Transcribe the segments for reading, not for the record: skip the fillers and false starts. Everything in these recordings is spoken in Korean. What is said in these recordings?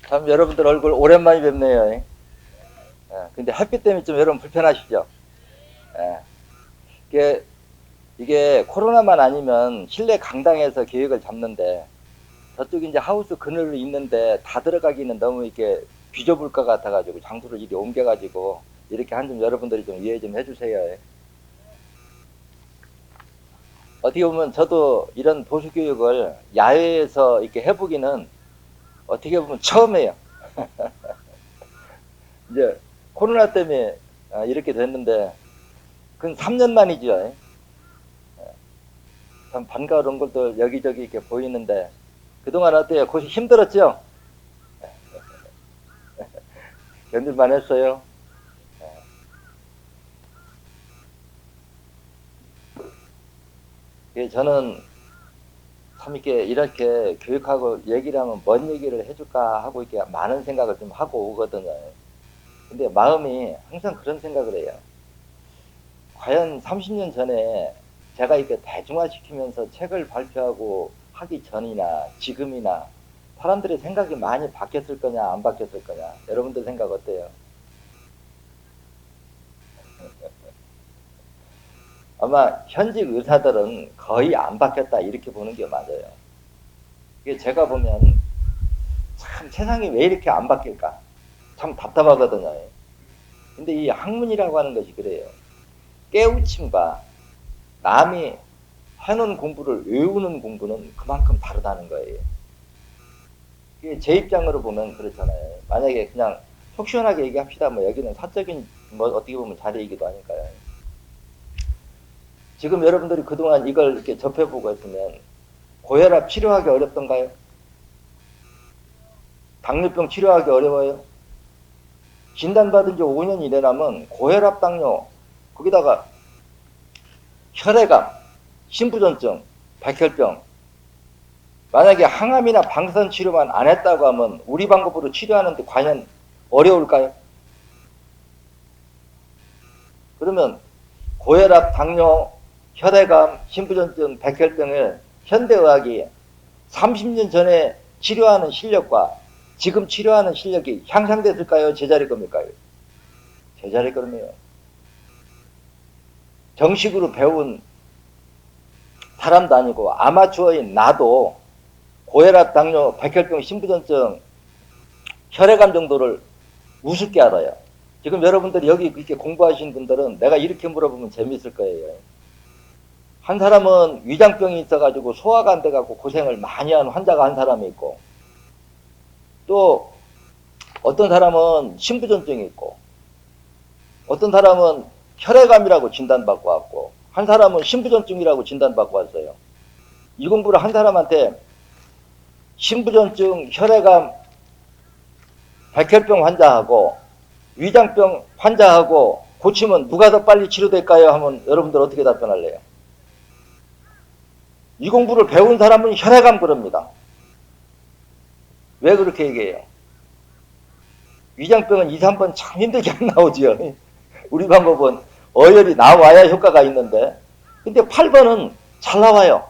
참 여러분들 얼굴 오랜만에 뵙네요. 근데 햇빛 때문에 좀 여러분 불편하시죠? 예. 이게 코로나만 아니면 실내 강당에서 계획을 잡는데 저쪽 이제 하우스 그늘로 있는데 다 들어가기는 너무 이렇게 비좁을 것 같아가지고 장소를 이리 옮겨가지고 이렇게 한 점 여러분들이 좀 이해 좀 해주세요. 어떻게 보면 저도 이런 보수 교육을 야외에서 이렇게 해보기는 어떻게 보면 처음이에요. 이제 코로나 때문에 이렇게 됐는데 그건 3년 만이죠. 참 반가운 것도 여기저기 이렇게 보이는데 그동안 어때요? 고생 힘들었죠? 견딜만 했어요. 저는 참 이렇게 교육하고 얘기를 하면 뭔 얘기를 해줄까 하고 이렇게 많은 생각을 좀 하고 오거든요. 근데 마음이 항상 그런 생각을 해요. 과연 30년 전에 제가 이렇게 대중화시키면서 책을 발표하고 하기 전이나 지금이나 사람들의 생각이 많이 바뀌었을 거냐 안 바뀌었을 거냐 여러분들 생각 어때요? 아마 현직 의사들은 거의 안 바뀌었다 이렇게 보는 게 맞아요. 이게 제가 보면 참 세상이 왜 이렇게 안 바뀔까 참 답답하거든요. 근데 이 학문이라고 하는 것이 그래요. 깨우침과 남이 해놓은 공부를 외우는 공부는 그만큼 다르다는 거예요. 제 입장으로 보면 그렇잖아요. 만약에 그냥 속 시원하게 얘기합시다. 뭐 여기는 사적인 뭐 어떻게 보면 자리이기도 하니까요. 지금 여러분들이 그동안 이걸 이렇게 접해보고 했으면 고혈압 치료하기 어렵던가요? 당뇨병 치료하기 어려워요? 진단받은 지 5년 이내라면 고혈압, 당뇨, 거기다가 혈액암, 심부전증, 백혈병, 만약에 항암이나 방사선 치료만 안 했다고 하면 우리 방법으로 치료하는데 과연 어려울까요? 그러면 고혈압, 당뇨, 혈액암, 심부전증, 백혈병을 현대의학이 30년 전에 치료하는 실력과 지금 치료하는 실력이 향상됐을까요? 제자리 겁니까? 제자리 겁니다. 정식으로 배운 사람도 아니고 아마추어인 나도 고혈압, 당뇨, 백혈병, 심부전증, 혈액암 정도를 우습게 알아요. 지금 여러분들이 여기 이렇게 공부하신 분들은 내가 이렇게 물어보면 재밌을 거예요. 한 사람은 위장병이 있어가지고 소화가 안 돼가지고 고생을 많이 한 환자가 한 사람이 있고, 또 어떤 사람은 심부전증이 있고, 어떤 사람은 혈액암이라고 진단받고 왔고, 한 사람은 심부전증이라고 진단받고 왔어요. 이 공부를 한 사람한테 심부전증, 혈액암, 백혈병 환자하고 위장병 환자하고 고치면 누가 더 빨리 치료될까요? 하면 여러분들 어떻게 답변할래요? 이 공부를 배운 사람은 혈액암 그럽니다. 왜 그렇게 얘기해요? 위장병은 2, 3번 참 힘들게 안 나오지요. 우리 방법은 어혈이 나와야 효과가 있는데, 근데 8번은 잘 나와요.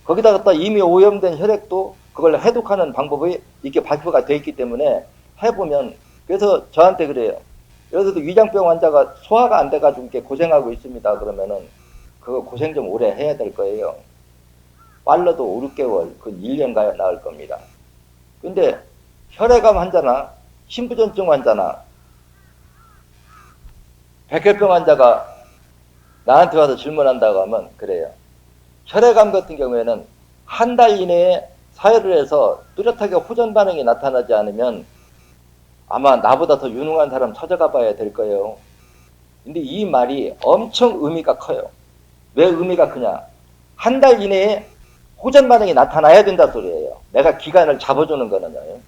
거기다가 또 이미 오염된 혈액도 그걸 해독하는 방법이 이렇게 발표가 되어 있기 때문에 해보면, 그래서 저한테 그래요. 여기서도 위장병 환자가 소화가 안 돼가지고 이렇게 고생하고 있습니다. 그러면은 그거 고생 좀 오래 해야 될 거예요. 빨라도 5, 6개월, 그 1년 가야 나을 겁니다. 근데 혈액암 환자나 심부전증 환자나 백혈병 환자가 나한테 와서 질문한다고 하면 그래요. 혈액암 같은 경우에는 한 달 이내에 사혈을 해서 뚜렷하게 호전 반응이 나타나지 않으면 아마 나보다 더 유능한 사람 찾아가 봐야 될 거예요. 근데 이 말이 엄청 의미가 커요. 왜 의미가 크냐? 한 달 이내에 호전 반응이 나타나야 된다 소리예요. 내가 기간을 잡아주는 거는요.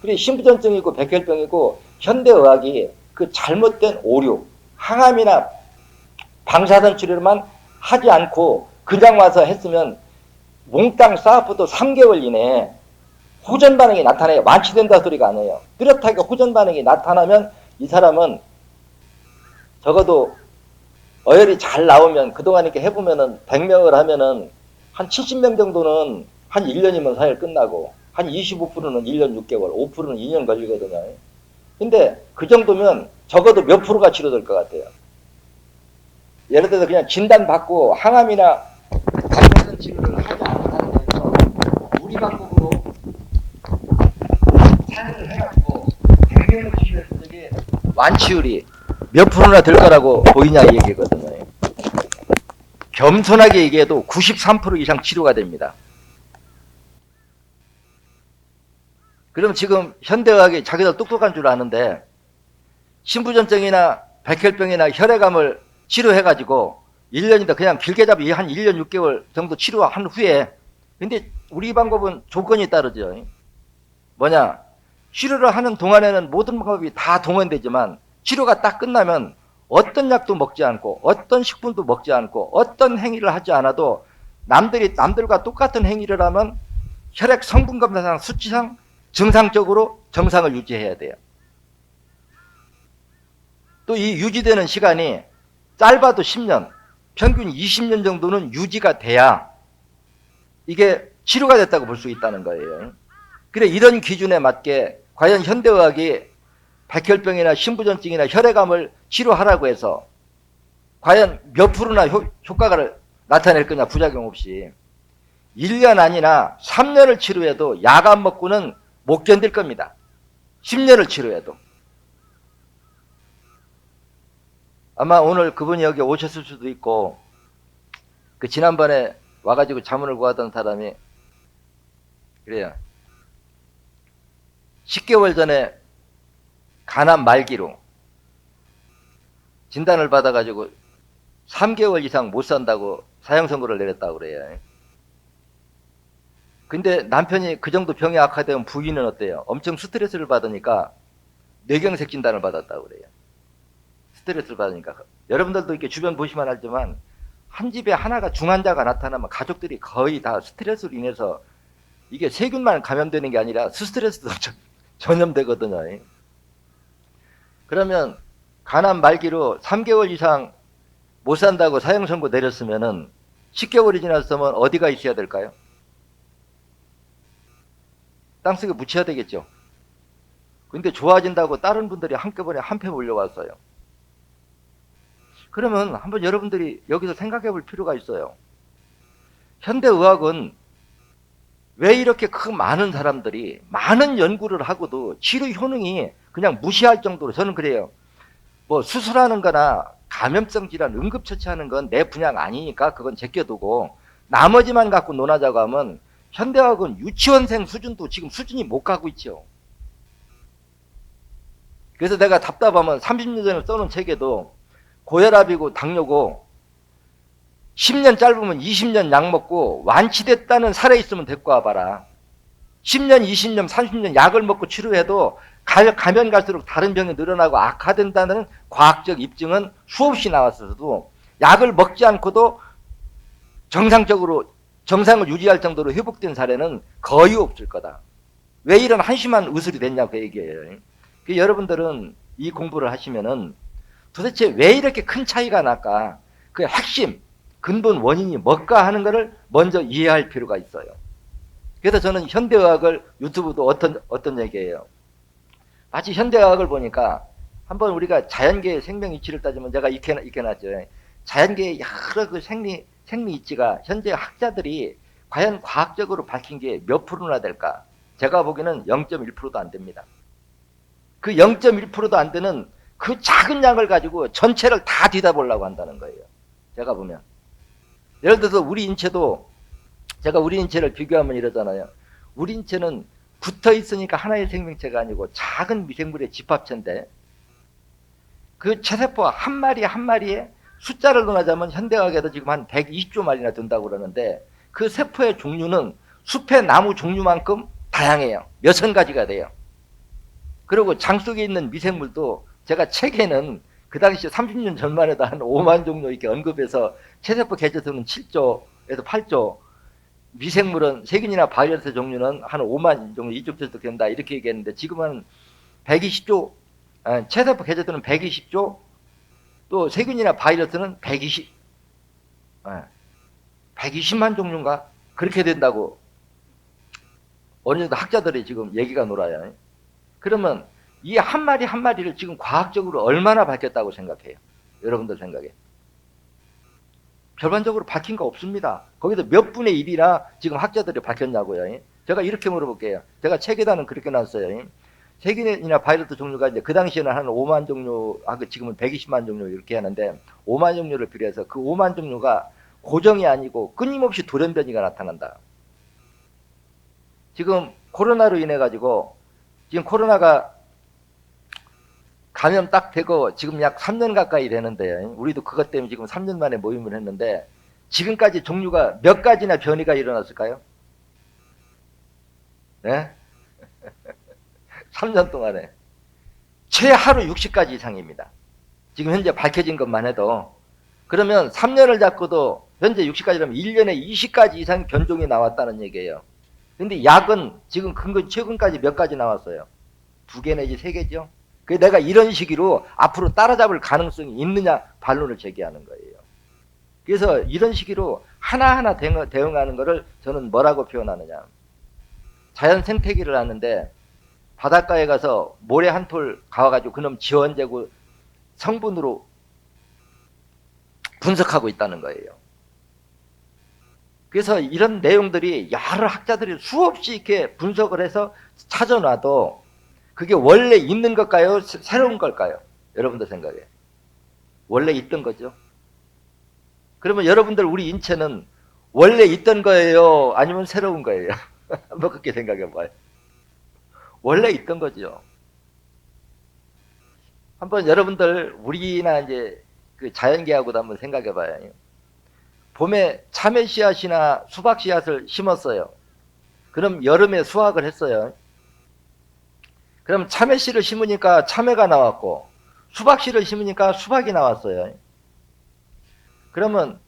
그리고 심부전증이고 백혈병이고 현대의학이 그 잘못된 오류, 항암이나 방사선 치료만 하지 않고 그냥 와서 했으면 몽땅 쌓아도 3개월 이내에 호전 반응이 나타나야 완치된다 소리가 아니에요. 뚜렷하게 호전 반응이 나타나면 이 사람은 적어도 어혈이 잘 나오면 그동안 이렇게 해보면은 100명을 하면은 한 70명 정도는 한 1년이면 사혈 끝나고 한 25%는 1년 6개월, 5%는 2년 걸리거든요. 근데 그 정도면 적어도 몇 프로가 치료될 것 같아요. 예를 들어서 그냥 진단받고 항암이나 방사선 치료를 하지 않은 상태에서 우리 방법으로 사용을 해가지고 백혈병 치료했을 때 완치율이 몇 프로나 될 거라고 보이냐 이 얘기거든요. 겸손하게 얘기해도 93% 이상 치료가 됩니다. 그럼 지금 현대의학이 자기들 똑똑한 줄 아는데 신부전증이나 백혈병이나 혈액암을 치료해가지고 1년이다 그냥 길게 잡이 한 1년 6개월 정도 치료한 후에 근데 우리 방법은 조건이 따르죠. 뭐냐? 치료를 하는 동안에는 모든 방법이 다 동원되지만 치료가 딱 끝나면 어떤 약도 먹지 않고 어떤 식품도 먹지 않고 어떤 행위를 하지 않아도 남들과 똑같은 행위를 하면 혈액 성분 검사상 수치상 정상적으로 정상을 유지해야 돼요. 또 이 유지되는 시간이 짧아도 10년, 평균 20년 정도는 유지가 돼야 이게 치료가 됐다고 볼 수 있다는 거예요. 그래 이런 기준에 맞게 과연 현대의학이 백혈병이나 신부전증이나 혈액암을 치료하라고 해서 과연 몇 프로나 효과를 나타낼 거냐 부작용 없이 1년 아니나 3년을 치료해도 약 안 먹고는 못 견딜 겁니다. 10년을 치료해도. 아마 오늘 그분이 여기 오셨을 수도 있고 그 지난번에 와가지고 자문을 구하던 사람이 그래요. 10개월 전에 간암 말기로 진단을 받아가지고 3개월 이상 못 산다고 사형 선고를 내렸다고 그래요. 근데 남편이 그 정도 병이 악화되면 부인은 어때요? 엄청 스트레스를 받으니까 뇌경색 진단을 받았다고 그래요. 스트레스를 받으니까. 여러분들도 이렇게 주변 보시면 알지만 한 집에 하나가 중환자가 나타나면 가족들이 거의 다 스트레스로 인해서 이게 세균만 감염되는 게 아니라 스트레스도 전염되거든요. 그러면 간암 말기로 3개월 이상 못 산다고 사형 선고 내렸으면은 10개월이 지났으면 어디가 있어야 될까요? 땅속에 묻혀야 되겠죠. 근데 좋아진다고 다른 분들이 한꺼번에 한패 몰려왔어요. 그러면 한번 여러분들이 여기서 생각해 볼 필요가 있어요. 현대의학은 왜 이렇게 그 많은 사람들이 많은 연구를 하고도 치료 효능이 그냥 무시할 정도로 저는 그래요. 뭐 수술하는 거나 감염성 질환 응급처치하는 건 내 분야가 아니니까 그건 제껴두고 나머지만 갖고 논하자고 하면 현대의학은 유치원생 수준도 지금 수준이 못 가고 있죠. 그래서 내가 답답하면 30년 전에 써놓은 책에도 고혈압이고 당뇨고 10년 짧으면 20년 약 먹고 완치됐다는 사례 있으면 데리고 와봐라. 10년, 20년, 30년 약을 먹고 치료해도 가면 갈수록 다른 병이 늘어나고 악화된다는 과학적 입증은 수없이 나왔어도 약을 먹지 않고도 정상적으로 정상을 유지할 정도로 회복된 사례는 거의 없을 거다. 왜 이런 한심한 의술이 됐냐고 그 얘기예요. 여러분들은 이 공부를 하시면은 도대체 왜 이렇게 큰 차이가 날까? 그 핵심, 근본 원인이 뭘까 하는 것을 먼저 이해할 필요가 있어요. 그래서 저는 현대의학을 유튜브도 어떤 얘기예요. 마치 현대의학을 보니까 한번 우리가 자연계의 생명 이치를 따지면 제가 익혀놨죠. 자연계의 여러 그 생리 이치가 현재 학자들이 과연 과학적으로 밝힌 게 몇 프로나 될까? 제가 보기에는 0.1%도 안 됩니다. 그 0.1%도 안 되는 그 작은 양을 가지고 전체를 다 뒤다보려고 한다는 거예요. 제가 보면. 예를 들어서 우리 인체도 제가 우리 인체를 비교하면 이러잖아요. 우리 인체는 붙어 있으니까 하나의 생명체가 아니고 작은 미생물의 집합체인데 그 체세포 한 마리 한 마리에 숫자를 논하자면 현대의학에도 지금 한 120조 마리나 된다고 그러는데 그 세포의 종류는 숲의 나무 종류만큼 다양해요. 몇천 가지가 돼요. 그리고 장 속에 있는 미생물도 제가 책에는 그 당시 30년 전만 해도 한 5만 종류 이렇게 언급해서 체세포 개체수는 7조에서 8조, 미생물은 세균이나 바이러스 종류는 한 5만 종류 이쪽 저쪽 된다 이렇게 얘기했는데 지금은 120조, 체세포 개체수는 120조, 또 세균이나 바이러스는 120만 종류인가 그렇게 된다고 어느 정도 학자들이 지금 얘기가 놀아요. 그러면 이 한 마리 한 마리를 지금 과학적으로 얼마나 밝혔다고 생각해요? 여러분들 생각에. 결과적으로 밝힌 거 없습니다. 거기서 몇 분의 1이나 지금 학자들이 밝혔냐고요. 제가 이렇게 물어볼게요. 제가 책에다는 그렇게 놨어요. 세균이나 바이러스 종류가 이제 그 당시에는 한 5만 종류, 지금은 120만 종류 이렇게 하는데 5만 종류를 비례해서 그 5만 종류가 고정이 아니고 끊임없이 돌연변이가 나타난다. 지금 코로나로 인해 가지고 지금 코로나가 감염 딱 되고 지금 약 3년 가까이 되는데요. 우리도 그것 때문에 지금 3년 만에 모임을 했는데 지금까지 종류가 몇 가지나 변이가 일어났을까요? 네? 3년 동안에 최하로 60가지 이상입니다. 지금 현재 밝혀진 것만 해도. 그러면 3년을 잡고도 현재 60가지라면 1년에 20가지 이상 변종이 나왔다는 얘기예요. 근데 약은 지금 최근까지 몇 가지 나왔어요? 2개 내지 3개죠? 그 내가 이런 시기로 앞으로 따라잡을 가능성이 있느냐 반론을 제기하는 거예요. 그래서 이런 시기로 하나하나 대응하는 것을 저는 뭐라고 표현하느냐. 자연 생태계를 하는데 바닷가에 가서 모래 한 톨 가와가지고 그놈 지원제고 성분으로 분석하고 있다는 거예요. 그래서 이런 내용들이 여러 학자들이 수없이 이렇게 분석을 해서 찾아놔도 그게 원래 있는 걸까요? 새로운 걸까요? 여러분들 생각에. 원래 있던 거죠. 그러면 여러분들 우리 인체는 원래 있던 거예요? 아니면 새로운 거예요? 한번 그렇게 생각해 봐요. 원래 있던 거죠. 한번 여러분들 우리나 이제 그 자연계하고도 한번 생각해 봐요. 봄에 참외 씨앗이나 수박 씨앗을 심었어요. 그럼 여름에 수확을 했어요. 그럼 참외 씨를 심으니까 참외가 나왔고 수박 씨를 심으니까 수박이 나왔어요. 그러면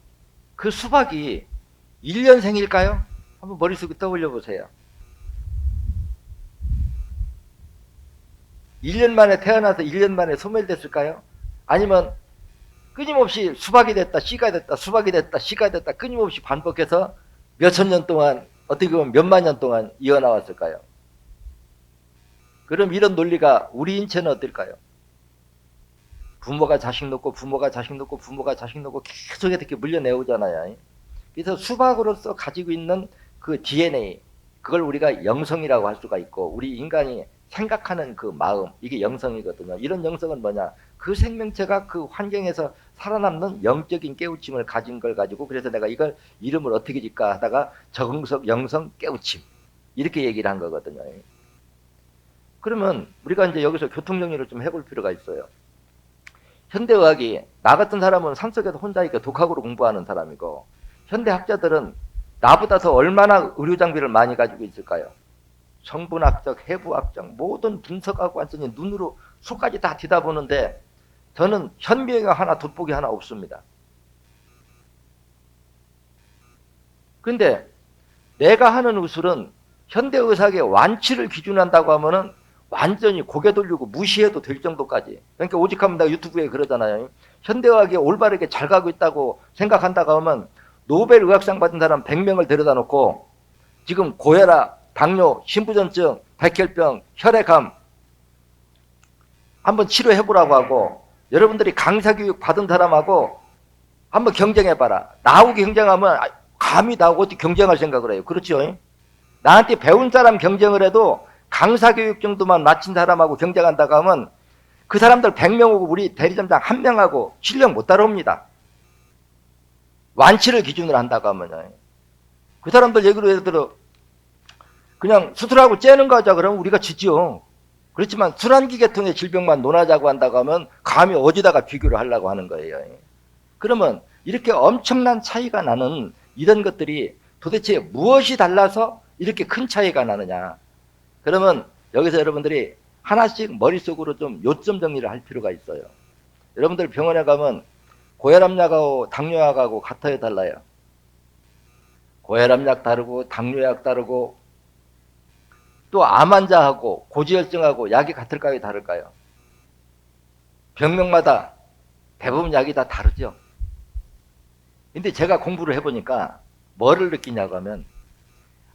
그 수박이 1년생일까요? 한번 머릿속에 떠올려 보세요. 1년 만에 태어나서 1년 만에 소멸됐을까요? 아니면 끊임없이 수박이 됐다, 씨가 됐다, 수박이 됐다, 씨가 됐다 끊임없이 반복해서 몇천 년 동안, 어떻게 보면 몇만 년 동안 이어나왔을까요? 그럼 이런 논리가 우리 인체는 어떨까요? 부모가 자식 놓고 부모가 자식 놓고 부모가 자식 놓고 계속 이렇게 물려내오잖아요. 그래서 수박으로서 가지고 있는 그 DNA, 그걸 우리가 영성이라고 할 수가 있고, 우리 인간이 생각하는 그 마음, 이게 영성이거든요. 이런 영성은 뭐냐? 그 생명체가 그 환경에서 살아남는 영적인 깨우침을 가진 걸 가지고, 그래서 내가 이걸 이름을 어떻게 짓까 하다가 적응성, 영성, 깨우침 이렇게 얘기를 한 거거든요. 그러면 우리가 이제 여기서 교통정리를 좀 해볼 필요가 있어요. 현대의학이 나 같은 사람은 산속에서 혼자 있게 독학으로 공부하는 사람이고, 현대학자들은 나보다 더 얼마나 의료장비를 많이 가지고 있을까요? 성분학적, 해부학적 모든 분석하고 완전히 눈으로 속까지 다 뒤다보는데 저는 현미가 하나 돋보기 하나 없습니다. 그런데 내가 하는 의술은 현대의학의 완치를 기준한다고 하면은 완전히 고개 돌리고 무시해도 될 정도까지. 그러니까 오직하면 내가 유튜브에 그러잖아요. 현대의학이 올바르게 잘 가고 있다고 생각한다고 하면 노벨 의학상 받은 사람 100명을 데려다 놓고 지금 고혈압, 당뇨, 심부전증, 백혈병, 혈액암 한번 치료해보라고 하고, 여러분들이 강사교육 받은 사람하고 한번 경쟁해봐라. 나하고 경쟁하면 감히 나하고 어떻게 경쟁할 생각을 해요. 그렇죠? 나한테 배운 사람 경쟁을 해도 강사교육 정도만 마친 사람하고 경쟁한다고 하면 그 사람들 100명하고 우리 대리점장 1명하고 실력 못 따라옵니다. 완치를 기준으로 한다고 하면. 그 사람들 얘기로 예를 들어 그냥 수술하고 째는 거 하자 그러면 우리가 지죠. 그렇지만 순환기 계통의 질병만 논하자고 한다고 하면 감히 어디다가 비교를 하려고 하는 거예요. 그러면 이렇게 엄청난 차이가 나는 이런 것들이 도대체 무엇이 달라서 이렇게 큰 차이가 나느냐. 그러면 여기서 여러분들이 하나씩 머릿속으로 좀 요점 정리를 할 필요가 있어요. 여러분들 병원에 가면 고혈압약하고 당뇨약하고 같아요, 달라요? 고혈압약 다르고 당뇨약 다르고 또 암 환자하고 고지혈증하고 약이 같을까요, 다를까요? 병명마다 대부분 약이 다 다르죠. 근데 제가 공부를 해보니까 뭐를 느끼냐고 하면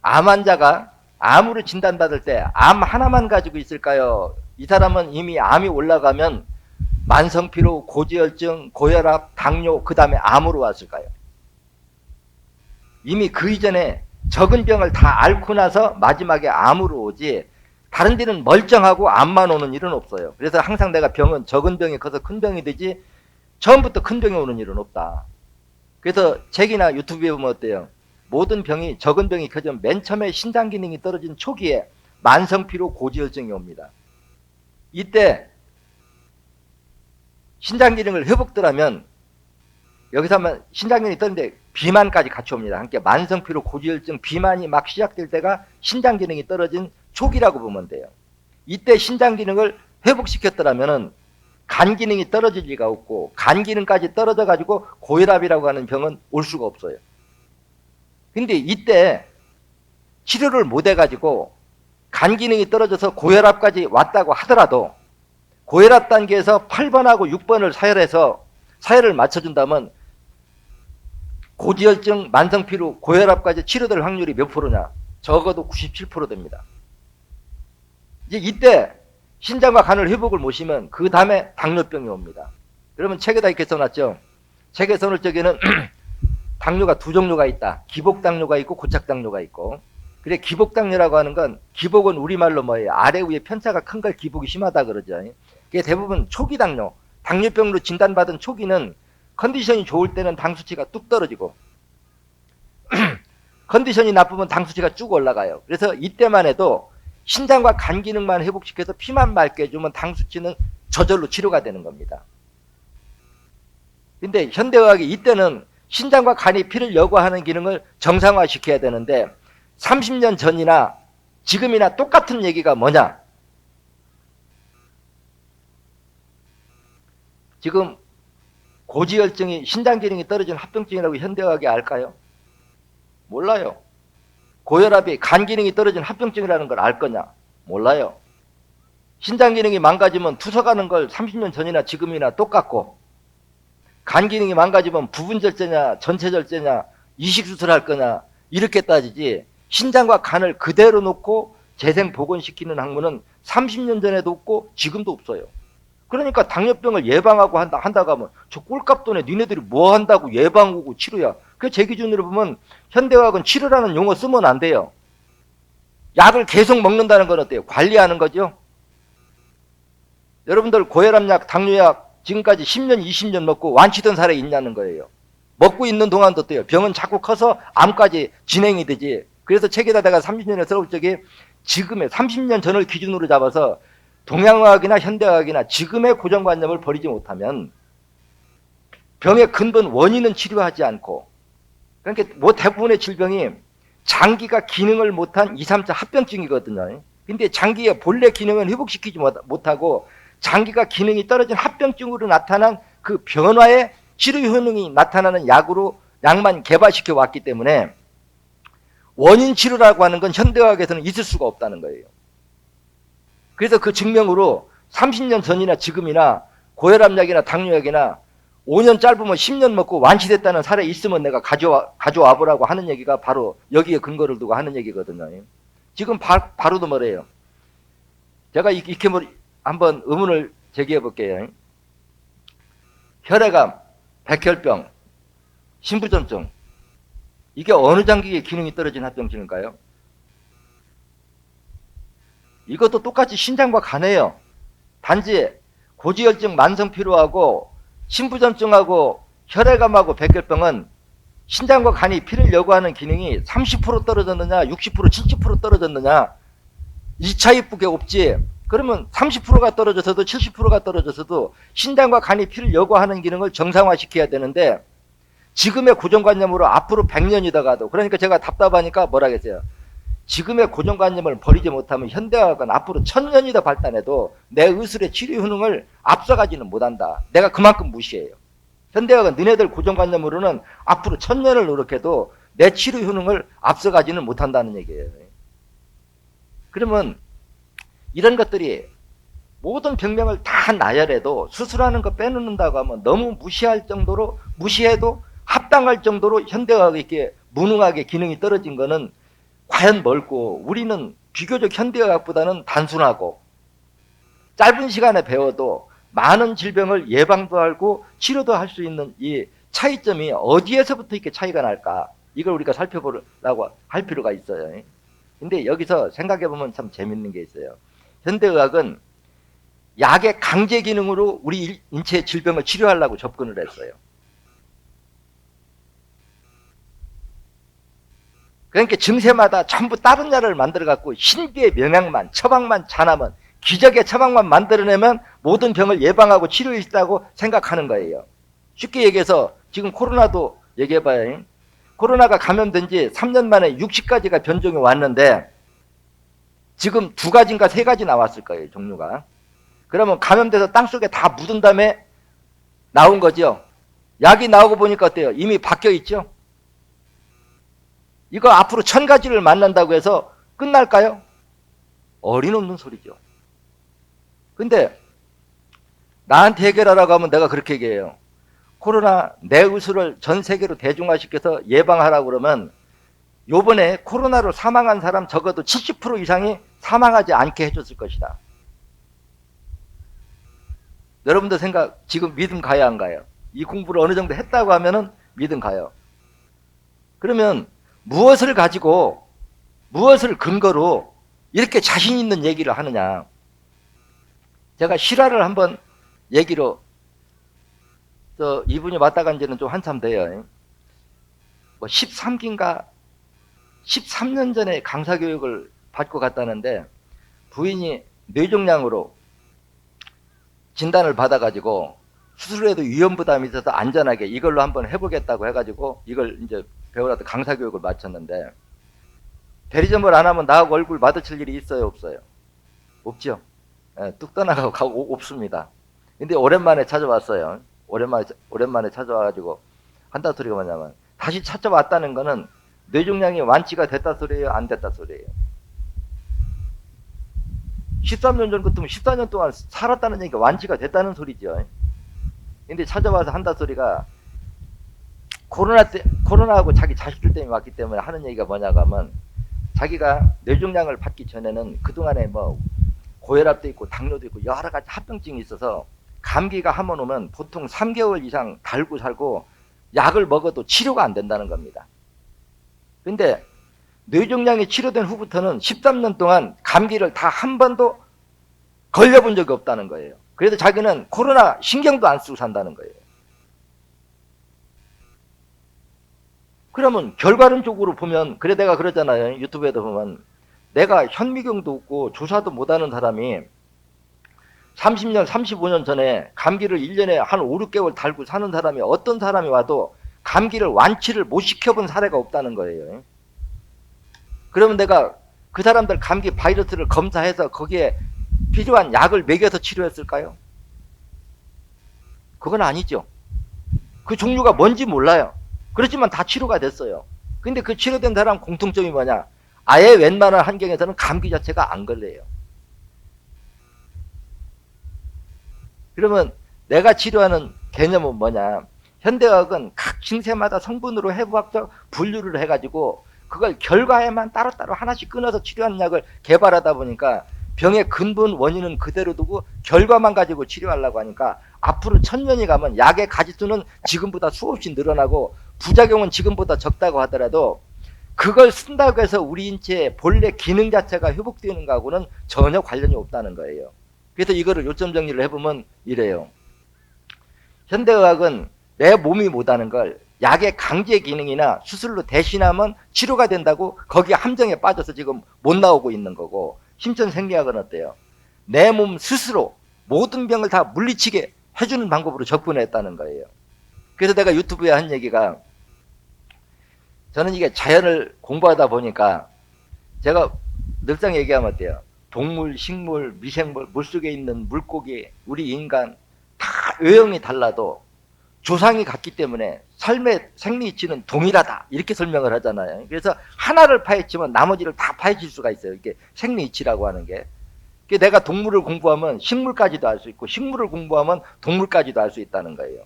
암 환자가 암으로 진단받을 때 암 하나만 가지고 있을까요? 이 사람은 이미 암이 올라가면 만성피로, 고지혈증, 고혈압, 당뇨, 그 다음에 암으로 왔을까요? 이미 그 이전에 적은 병을 다 앓고 나서 마지막에 암으로 오지, 다른 데는 멀쩡하고 암만 오는 일은 없어요. 그래서 항상 내가 병은 적은 병이 커서 큰 병이 되지 처음부터 큰 병이 오는 일은 없다. 그래서 책이나 유튜브에 보면 어때요? 모든 병이, 적은 병이 커지면 맨 처음에 신장 기능이 떨어진 초기에 만성피로, 고지혈증이 옵니다. 이때 신장 기능을 회복더라면, 여기서 하면 신장 기능이 떨어진데 비만까지 같이 옵니다. 함께 만성피로, 고지혈증, 비만이 막 시작될 때가 신장 기능이 떨어진 초기라고 보면 돼요. 이때 신장 기능을 회복시켰더라면은 간 기능이 떨어질 리가 없고, 간 기능까지 떨어져 가지고 고혈압이라고 하는 병은 올 수가 없어요. 근데 이때 치료를 못 해가지고 간 기능이 떨어져서 고혈압까지 왔다고 하더라도, 고혈압 단계에서 8번하고 6번을 사혈을 맞춰준다면 고지혈증, 만성피로, 고혈압까지 치료될 확률이 몇 프로냐? 적어도 97% 됩니다. 이제 이때 신장과 간을 회복을 못시면 그 다음에 당뇨병이 옵니다. 그러면 책에다 이렇게 써놨죠. 책에 써놓을 적에는 당뇨가 두 종류가 있다. 기복당뇨가 있고 고착당뇨가 있고. 그래, 기복당뇨라고 하는 건, 기복은 우리말로 뭐예요? 아래 위에 편차가 큰 걸 기복이 심하다 그러죠. 그게 대부분 초기 당뇨, 당뇨병으로 진단받은 초기는 컨디션이 좋을 때는 당 수치가 뚝 떨어지고 컨디션이 나쁘면 당 수치가 쭉 올라가요. 그래서 이때만 해도 신장과 간 기능만 회복시켜서 피만 맑게 해주면 당 수치는 저절로 치료가 되는 겁니다. 근데 현대의학이 이때는 신장과 간이 피를 여과하는 기능을 정상화시켜야 되는데, 30년 전이나 지금이나 똑같은 얘기가 뭐냐? 지금 고지혈증이 신장 기능이 떨어진 합병증이라고 현대의학이 알까요? 몰라요. 고혈압이 간 기능이 떨어진 합병증이라는 걸 알 거냐? 몰라요. 신장 기능이 망가지면 투석하는 걸 30년 전이나 지금이나 똑같고, 간 기능이 망가지면 부분절제냐 전체절제냐 이식수술할 거냐 이렇게 따지지, 신장과 간을 그대로 놓고 재생복원시키는 학문은 30년 전에도 없고 지금도 없어요. 그러니까 당뇨병을 예방하고 한다고 하면 저 꼴값 돈에 니네들이 뭐 한다고 예방하고 치료야. 그 제 기준으로 보면 현대의학은 치료라는 용어 쓰면 안 돼요. 약을 계속 먹는다는 건 어때요? 관리하는 거죠. 여러분들 고혈압약, 당뇨약 지금까지 10년, 20년 먹고 완치된 사례 있냐는 거예요. 먹고 있는 동안도 어때요? 병은 자꾸 커서 암까지 진행이 되지. 그래서 책에다 내가 30년에 써올 적에 지금의 30년 전을 기준으로 잡아서 동양의학이나 현대의학이나 지금의 고정관념을 버리지 못하면 병의 근본 원인은 치료하지 않고, 그러니까 뭐 대부분의 질병이 장기가 기능을 못한 2, 3차 합병증이거든요. 근데 장기의 본래 기능은 회복시키지 못하고 장기가 기능이 떨어진 합병증으로 나타난 그 변화의 치료 효능이 나타나는 약만 개발시켜 왔기 때문에 원인 치료라고 하는 건 현대의학에서는 있을 수가 없다는 거예요. 그래서 그 증명으로 30년 전이나 지금이나 고혈압약이나 당뇨약이나 5년 짧으면 10년 먹고 완치됐다는 사례 있으면 내가 가져와 보라고 하는 얘기가 바로 여기에 근거를 두고 하는 얘기거든요. 지금 바로도 뭐래요? 제가 이렇게 한번 의문을 제기해 볼게요. 혈액암, 백혈병, 신부전증, 이게 어느 장기의 기능이 떨어진 합병증일까요? 이것도 똑같이 신장과 간이에요. 단지 고지혈증, 만성피로하고 신부전증하고 혈액암하고 백혈병은 신장과 간이 피를 여과하는 기능이 30% 떨어졌느냐 60% 70% 떨어졌느냐 이 차이밖에 없지. 그러면 30%가 떨어져서도 70%가 떨어져서도 신장과 간이 피를 여과하는 기능을 정상화시켜야 되는데, 지금의 고정관념으로 앞으로 100년이다 가도, 그러니까 제가 답답하니까 뭐라겠어요. 지금의 고정관념을 버리지 못하면 현대의학은 앞으로 1000년이 더 발달해도 내 의술의 치료 효능을 앞서가지는 못한다. 내가 그만큼 무시해요. 현대의학은 너네들 고정관념으로는 앞으로 1000년을 노력해도 내 치료 효능을 앞서가지는 못한다는 얘기예요. 그러면 이런 것들이 모든 병명을 다 나열해도 수술하는 거 빼놓는다고 하면 너무 무시할 정도로, 무시해도 합당할 정도로 현대의학이 이렇게 무능하게 기능이 떨어진 거는 과연 멀고 우리는 비교적 현대의학보다는 단순하고 짧은 시간에 배워도 많은 질병을 예방도 하고 치료도 할 수 있는 이 차이점이 어디에서부터 이렇게 차이가 날까? 이걸 우리가 살펴보려고 할 필요가 있어요. 근데 여기서 생각해보면 참 재밌는 게 있어요. 현대의학은 약의 강제 기능으로 우리 인체의 질병을 치료하려고 접근을 했어요. 그러니까 증세마다 전부 다른 약을 만들어갖고 신비의 명약만, 처방만 잘하면, 기적의 처방만 만들어내면 모든 병을 예방하고 치료할 수 있다고 생각하는 거예요. 쉽게 얘기해서 지금 코로나도 얘기해봐요. 코로나가 감염된 지 3년 만에 60가지가 변종이 왔는데 지금 2가지인가 3가지 나왔을 거예요, 종류가. 그러면 감염돼서 땅속에 다 묻은 다음에 나온 거죠. 약이 나오고 보니까 어때요? 이미 바뀌어 있죠? 이거 앞으로 1000가지를 만난다고 해서 끝날까요? 어림없는 소리죠. 근데 나한테 해결하라고 하면 내가 그렇게 얘기해요. 코로나 뇌우수를 전 세계로 대중화시켜서 예방하라고 그러면 요번에 코로나로 사망한 사람 적어도 70% 이상이 사망하지 않게 해줬을 것이다. 여러분들 생각 지금 믿음 가야 안 가요? 이 공부를 어느 정도 했다고 하면은 믿음 가요. 그러면 무엇을 가지고 무엇을 근거로 이렇게 자신 있는 얘기를 하느냐. 제가 실화를 한번 얘기로 이분이 왔다 간 지는 좀 한참 돼요. 뭐 13기인가 13년 전에 강사교육을 받고 갔다는데 부인이 뇌종양으로 진단을 받아가지고 수술에도 위험부담이 있어서 안전하게 이걸로 한번 해보겠다고 해가지고 이걸 이제 배우라도 강사교육을 마쳤는데 대리점을 안 하면 나하고 얼굴 마주칠 일이 있어요, 없어요? 없죠. 예, 뚝 떠나가고 없습니다. 근데 오랜만에 찾아왔어요. 오랜만에 찾아와가지고 한다 소리가 뭐냐면 다시 찾아왔다는 거는 뇌종양이 완치가 됐다 소리예요, 안 됐다 소리예요? 13년 전 같으면 14년 동안 살았다는 얘기가 완치가 됐다는 소리죠. 근데 찾아와서 한다 소리가 코로나하고 자기 자식들 때문에 왔기 때문에 하는 얘기가 뭐냐고 하면 자기가 뇌종양을 받기 전에는 그동안에 뭐 고혈압도 있고 당뇨도 있고 여러 가지 합병증이 있어서 감기가 한번 오면 보통 3개월 이상 달고 살고 약을 먹어도 치료가 안 된다는 겁니다. 근데 뇌종양이 치료된 후부터는 13년 동안 감기를 다 한 번도 걸려본 적이 없다는 거예요. 그래도 자기는 코로나 신경도 안 쓰고 산다는 거예요. 그러면 결과론적으로 보면, 그래 내가 그러잖아요. 유튜브에도 보면 내가 현미경도 없고 조사도 못하는 사람이 30년, 35년 전에 감기를 1년에 한 5, 6개월 달고 사는 사람이 어떤 사람이 와도 감기를 완치를 못 시켜본 사례가 없다는 거예요. 그러면 내가 그 사람들 감기 바이러스를 검사해서 거기에 필요한 약을 먹여서 치료했을까요? 그건 아니죠. 그 종류가 뭔지 몰라요. 그렇지만 다 치료가 됐어요. 근데 그 치료된 사람 공통점이 뭐냐? 아예 웬만한 환경에서는 감기 자체가 안 걸려요. 그러면 내가 치료하는 개념은 뭐냐? 현대의학은 각 증세마다 성분으로 해부학적 분류를 해가지고 그걸 결과에만 따로따로 하나씩 끊어서 치료하는 약을 개발하다 보니까 병의 근본 원인은 그대로 두고 결과만 가지고 치료하려고 하니까 앞으로 1000년이 가면 약의 가지수는 지금보다 수없이 늘어나고 부작용은 지금보다 적다고 하더라도 그걸 쓴다고 해서 우리 인체의 본래 기능 자체가 회복되는 거하고는 전혀 관련이 없다는 거예요. 그래서 이거를 요점 정리를 해보면 이래요. 현대의학은 내 몸이 못하는 걸 약의 강제 기능이나 수술로 대신하면 치료가 된다고 거기에 함정에 빠져서 지금 못 나오고 있는 거고, 심천생리학은 어때요? 내 몸 스스로 모든 병을 다 물리치게 해주는 방법으로 접근했다는 거예요. 그래서 내가 유튜브에 한 얘기가, 저는 이게 자연을 공부하다 보니까 제가 늘상 얘기하면 어때요? 동물, 식물, 미생물, 물속에 있는 물고기, 우리 인간 다 외형이 달라도 조상이 같기 때문에 삶의 생리이치는 동일하다, 이렇게 설명을 하잖아요. 그래서 하나를 파헤치면 나머지를 다 파헤칠 수가 있어요. 이게 생리이치라고 하는 게. 내가 동물을 공부하면 식물까지도 알 수 있고 식물을 공부하면 동물까지도 알 수 있다는 거예요.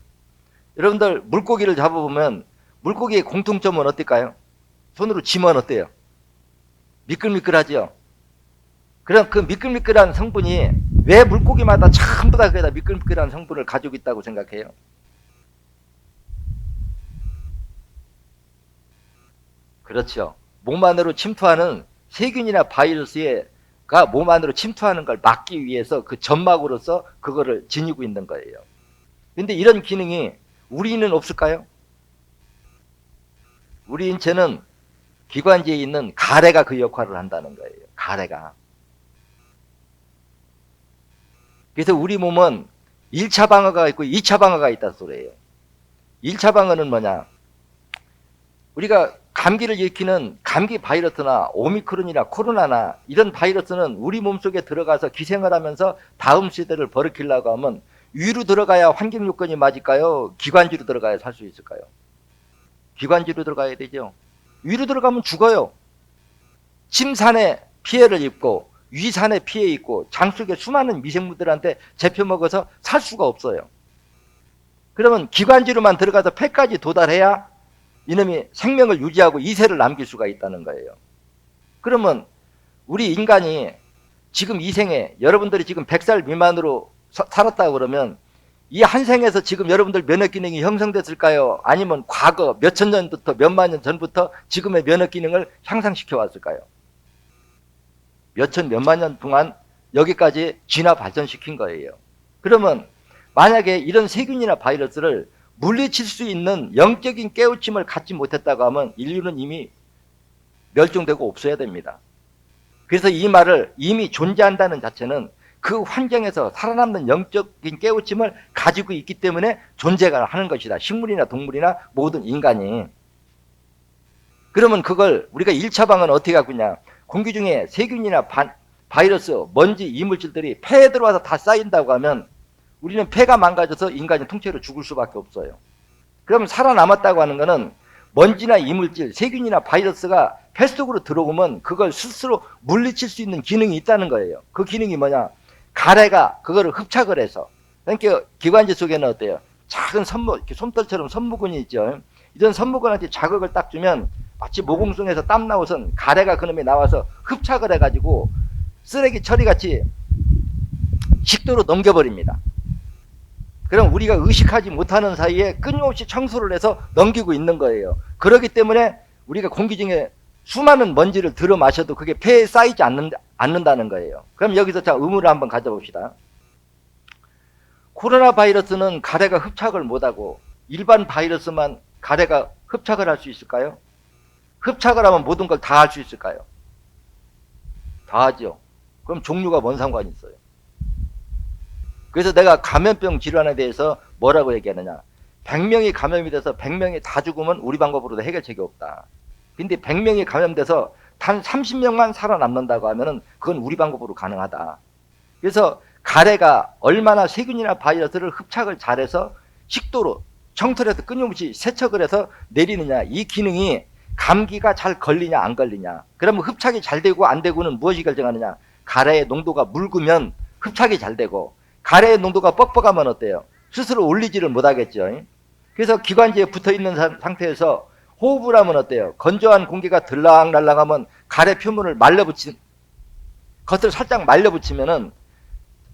여러분들 물고기를 잡아보면 물고기의 공통점은 어떨까요? 손으로 쥐면 어때요? 미끌미끌하죠. 그럼 그 미끌미끌한 성분이 왜 물고기마다 전부 다 그다 미끌미끌한 성분을 가지고 있다고 생각해요? 그렇죠. 몸 안으로 침투하는 세균이나 바이러스가 몸 안으로 침투하는 걸 막기 위해서 그 점막으로서 그거를 지니고 있는 거예요. 근데 이런 기능이 우리는 없을까요? 우리 인체는 기관지에 있는 가래가 그 역할을 한다는 거예요. 가래가. 그래서 우리 몸은 1차 방어가 있고 2차 방어가 있다는 소리예요. 1차 방어는 뭐냐? 우리가 감기를 일으키는 감기 바이러스나 오미크론이나 코로나나 이런 바이러스는 우리 몸속에 들어가서 기생을 하면서 다음 세대를 벌이키려고 하면 위로 들어가야 환경 요건이 맞을까요? 기관지로 들어가야 살 수 있을까요? 기관지로 들어가야 되죠. 위로 들어가면 죽어요. 침산에 피해를 입고 위산에 피해 입고 장 속에 수많은 미생물들한테 잡혀먹어서 살 수가 없어요. 그러면 기관지로만 들어가서 폐까지 도달해야 이놈이 생명을 유지하고 이세를 남길 수가 있다는 거예요. 그러면 우리 인간이 지금 이 생에 여러분들이 지금 100살 미만으로 살았다고 그러면 이 한 생에서 지금 여러분들 면역 기능이 형성됐을까요? 아니면 과거 몇천 년부터 몇만 년 전부터 지금의 면역 기능을 향상시켜 왔을까요? 몇천 몇만 년 동안 여기까지 진화 발전시킨 거예요. 그러면 만약에 이런 세균이나 바이러스를 물리칠 수 있는 영적인 깨우침을 갖지 못했다고 하면 인류는 이미 멸종되고 없어야 됩니다. 그래서 이 말을 이미 존재한다는 자체는 그 환경에서 살아남는 영적인 깨우침을 가지고 있기 때문에 존재가 하는 것이다. 식물이나 동물이나 모든 인간이. 그러면 그걸 우리가 1차 방은 어떻게 하고 있냐? 공기 중에 세균이나 바이러스, 먼지, 이물질들이 폐에 들어와서 다 쌓인다고 하면 우리는 폐가 망가져서 인간이 통째로 죽을 수밖에 없어요. 그러면 살아남았다고 하는 것은 먼지나 이물질, 세균이나 바이러스가 폐 속으로 들어오면 그걸 스스로 물리칠 수 있는 기능이 있다는 거예요. 그 기능이 뭐냐? 가래가 그거를 흡착을 해서, 그러니까 기관지 속에는 어때요? 작은 솜털처럼 선무근이 있죠. 이런 선무근한테 자극을 딱 주면 마치 모공성에서 땀 나오선 가래가 그놈이 나와서 흡착을 해가지고 쓰레기 처리같이 식도로 넘겨버립니다. 그럼 우리가 의식하지 못하는 사이에 끊임없이 청소를 해서 넘기고 있는 거예요. 그렇기 때문에 우리가 공기 중에 수많은 먼지를 들어 마셔도 그게 폐에 쌓이지 않는다는 거예요. 그럼 여기서 자 의문을 한번 가져봅시다. 코로나 바이러스는 가래가 흡착을 못하고 일반 바이러스만 가래가 흡착을 할 수 있을까요? 흡착을 하면 모든 걸 다 할 수 있을까요? 다 하죠. 그럼 종류가 뭔 상관이 있어요? 그래서 내가 감염병 질환에 대해서 뭐라고 얘기하느냐? 100명이 감염이 돼서 100명이 다 죽으면 우리 방법으로도 해결책이 없다. 근데 100명이 감염돼서 단 30명만 살아남는다고 하면은 그건 우리 방법으로 가능하다. 그래서 가래가 얼마나 세균이나 바이러스를 흡착을 잘해서 식도로 청털에서 끊임없이 세척을 해서 내리느냐, 이 기능이 감기가 잘 걸리냐 안 걸리냐. 그러면 흡착이 잘 되고 안 되고는 무엇이 결정하느냐? 가래의 농도가 묽으면 흡착이 잘 되고 가래의 농도가 뻑뻑하면 어때요? 스스로 올리지를 못하겠죠. 그래서 기관지에 붙어있는 상태에서 호흡을 하면 어때요? 건조한 공기가 들락날락하면 가래 표면을 겉을 살짝 말려붙이면은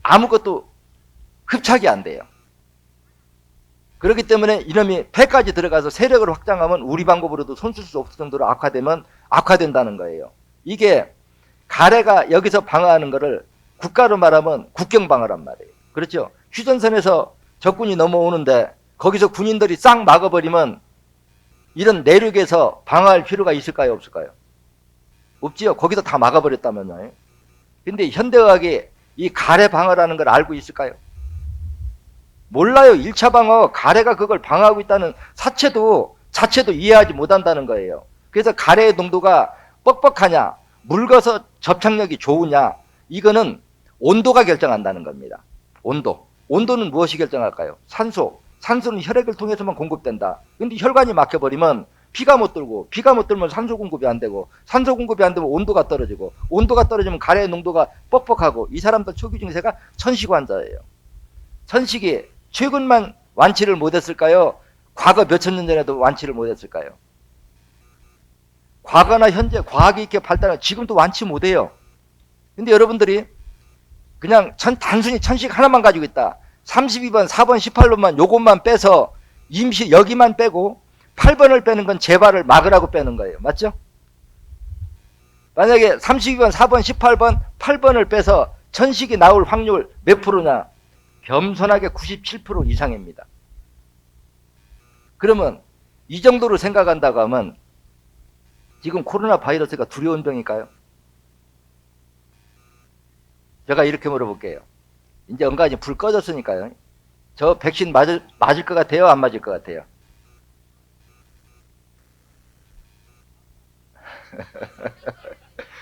아무것도 흡착이 안 돼요. 그렇기 때문에 이놈이 폐까지 들어가서 세력을 확장하면 우리 방법으로도 손쓸 수 없을 정도로 악화된다는 거예요. 이게 가래가 여기서 방어하는 거를 국가로 말하면 국경방어란 말이에요. 그렇죠? 휴전선에서 적군이 넘어오는데 거기서 군인들이 싹 막아버리면 이런 내륙에서 방어할 필요가 있을까요? 없을까요? 없지요. 거기서 다 막아버렸다면요. 근데 현대의학이 이 가래 방어라는 걸 알고 있을까요? 몰라요. 1차 방어, 가래가 그걸 방어하고 있다는 자체도 이해하지 못한다는 거예요. 그래서 가래의 농도가 뻑뻑하냐, 묽어서 접착력이 좋으냐, 이거는 온도가 결정한다는 겁니다. 온도는 무엇이 결정할까요? 산소는 혈액을 통해서만 공급된다. 근데 혈관이 막혀버리면 피가 못 들면 산소 공급이 안 되고, 산소 공급이 안 되면 온도가 떨어지고, 온도가 떨어지면 가래의 농도가 뻑뻑하고, 이 사람들 초기 증세가 천식 환자예요. 천식이 최근만 완치를 못했을까요? 과거 몇천 년 전에도 완치를 못했을까요? 과거나 현재 과학이 이렇게 발달한 지금도 완치 못해요. 근데 여러분들이 그냥 단순히 천식 하나만 가지고 있다. 32번, 4번, 18번만 요것만 빼서 임시 여기만 빼고 8번을 빼는 건 재발을 막으라고 빼는 거예요. 맞죠? 만약에 32번, 4번, 18번, 8번을 빼서 천식이 나올 확률 몇 프로냐? 겸손하게 97% 이상입니다. 그러면 이 정도로 생각한다고 하면 지금 코로나 바이러스가 두려운 병일까요? 제가 이렇게 물어볼게요. 이제 언가지 불 꺼졌으니까요. 저 백신 맞을 것 같아요? 안 맞을 것 같아요?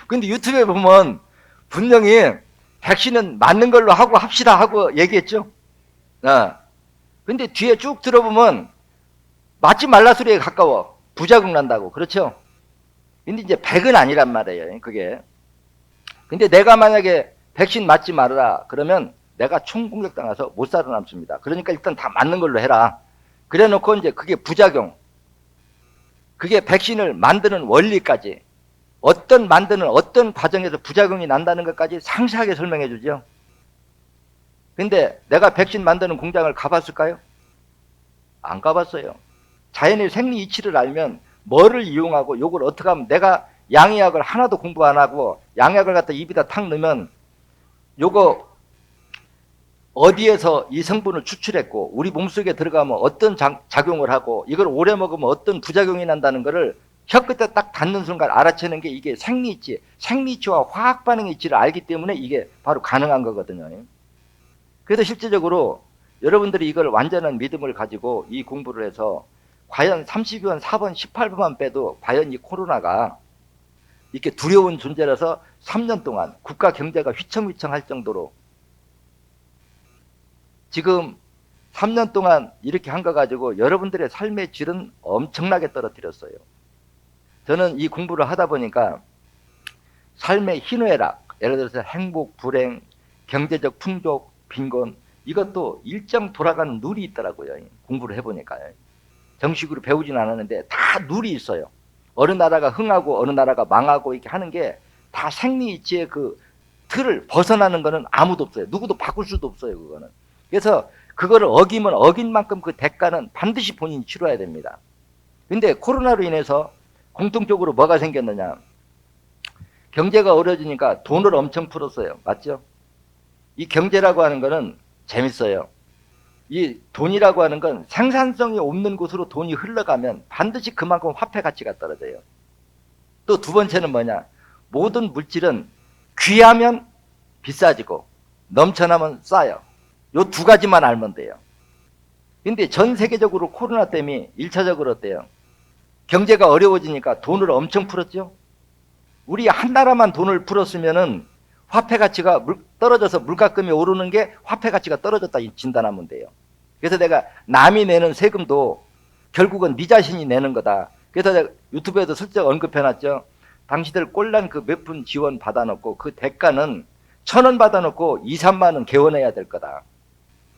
근데 유튜브에 보면 분명히 백신은 맞는 걸로 하고 합시다 하고 얘기했죠. 근데 뒤에 쭉 들어보면 맞지 말라 소리에 가까워. 부작용 난다고. 그렇죠? 근데 이제 100은 아니란 말이에요. 그게. 근데 내가 만약에 백신 맞지 말아라 그러면 내가 총공격 당해서 못 살아남습니다. 그러니까 일단 다 맞는 걸로 해라. 그래 놓고 이제 그게 부작용. 그게 백신을 만드는 원리까지 만드는 어떤 과정에서 부작용이 난다는 것까지 상세하게 설명해 주죠. 근데 내가 백신 만드는 공장을 가봤을까요? 안 가봤어요. 자연의 생리 이치를 알면 뭐를 이용하고 요걸 어떻게 하면 내가 양의학을 하나도 공부 안 하고 양약을 갖다 입에다 탁 넣으면 요거 어디에서 이 성분을 추출했고 우리 몸속에 들어가면 어떤 작용을 하고 이걸 오래 먹으면 어떤 부작용이 난다는 거를 혀끝에 딱 닿는 순간 알아채는 게 이게 생리이치, 생리이치와 화학반응의 이치를 알기 때문에 이게 바로 가능한 거거든요. 그래서 실제적으로 여러분들이 이걸 완전한 믿음을 가지고 이 공부를 해서 과연 32번, 4번, 18번만 빼도 과연 이 코로나가 이렇게 두려운 존재라서 3년 동안 국가 경제가 휘청휘청할 정도로 지금 3년 동안 이렇게 한 거 가지고 여러분들의 삶의 질은 엄청나게 떨어뜨렸어요. 저는 이 공부를 하다 보니까 삶의 희노애락, 예를 들어서 행복, 불행, 경제적 풍족, 빈곤 이것도 일정 돌아가는 룰이 있더라고요. 공부를 해보니까요. 정식으로 배우진 않았는데 다 룰이 있어요. 어느 나라가 흥하고 어느 나라가 망하고 이렇게 하는 게 다 생리이치의 그 틀을 벗어나는 거는 아무도 없어요. 누구도 바꿀 수도 없어요. 그거는. 그래서 그거를 어기면 어긴 만큼 그 대가는 반드시 본인이 치러야 됩니다. 근데 코로나로 인해서 공통적으로 뭐가 생겼느냐. 경제가 어려지니까 돈을 엄청 풀었어요. 맞죠? 이 경제라고 하는 거는 재밌어요. 이 돈이라고 하는 건 생산성이 없는 곳으로 돈이 흘러가면 반드시 그만큼 화폐 가치가 떨어져요. 또 두 번째는 뭐냐. 모든 물질은 귀하면 비싸지고 넘쳐나면 싸요. 요 두 가지만 알면 돼요. 근데 전 세계적으로 코로나 때문에 1차적으로 어때요? 경제가 어려워지니까 돈을 엄청 풀었죠. 우리 한 나라만 돈을 풀었으면은 화폐 가치가 떨어져서 물가금이 오르는 게 화폐 가치가 떨어졌다 진단하면 돼요. 그래서 내가 남이 내는 세금도 결국은 네 자신이 내는 거다. 그래서 내가 유튜브에도 슬쩍 언급해놨죠. 당신들 꼴난 그 몇 푼 지원 받아놓고 그 대가는 1,000원 받아놓고 2, 3만 원 개원해야 될 거다.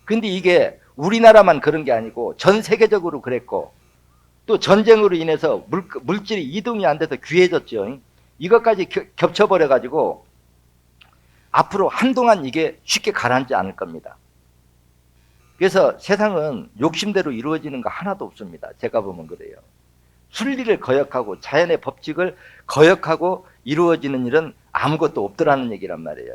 근데 이게 우리나라만 그런 게 아니고 전 세계적으로 그랬고 또 전쟁으로 인해서 물질이 이동이 안 돼서 귀해졌죠. 이것까지 겹쳐버려 가지고 앞으로 한동안 이게 쉽게 가라앉지 않을 겁니다. 그래서 세상은 욕심대로 이루어지는 거 하나도 없습니다. 제가 보면 그래요. 순리를 거역하고 자연의 법칙을 거역하고 이루어지는 일은 아무것도 없더라는 얘기란 말이에요.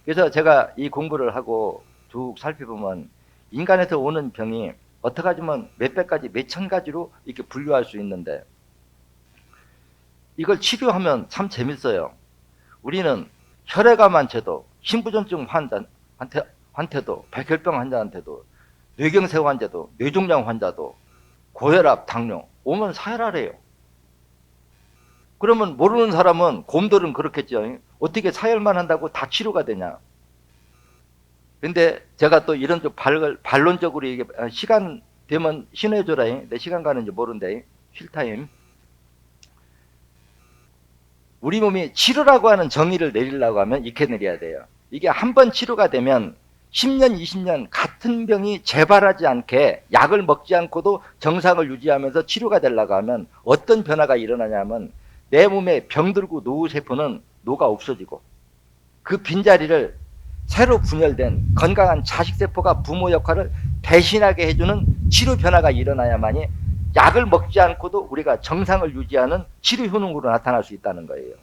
그래서 제가 이 공부를 하고 쭉 살펴보면 인간에서 오는 병이 어떻게 하면 몇백 가지, 몇천 가지로 이렇게 분류할 수 있는데 이걸 치료하면 참 재밌어요. 우리는 혈액암 환자도, 신부전증 환자한테도, 백혈병 환자한테도, 뇌경색 환자도, 뇌종양 환자도, 고혈압, 당뇨 오면 사혈하래요. 그러면 모르는 사람은 곰들은 그렇겠죠. 어떻게 사혈만 한다고 다 치료가 되냐. 근데 제가 또 이런 좀 반론적으로 얘기, 시간 되면 신호해줘라. 내 시간 가는지 모른대. 쉴타임. 우리 몸이 치료라고 하는 정의를 내리려고 하면 이렇게 내려야 돼요. 이게 한 번 치료가 되면 10년, 20년 같은 병이 재발하지 않게 약을 먹지 않고도 정상을 유지하면서 치료가 되려고 하면 어떤 변화가 일어나냐면 내 몸에 병들고 노후세포는 노가 없어지고 그 빈자리를 새로 분열된 건강한 자식세포가 부모 역할을 대신하게 해주는 치료 변화가 일어나야만이 약을 먹지 않고도 우리가 정상을 유지하는 치료 효능으로 나타날 수 있다는 거예요.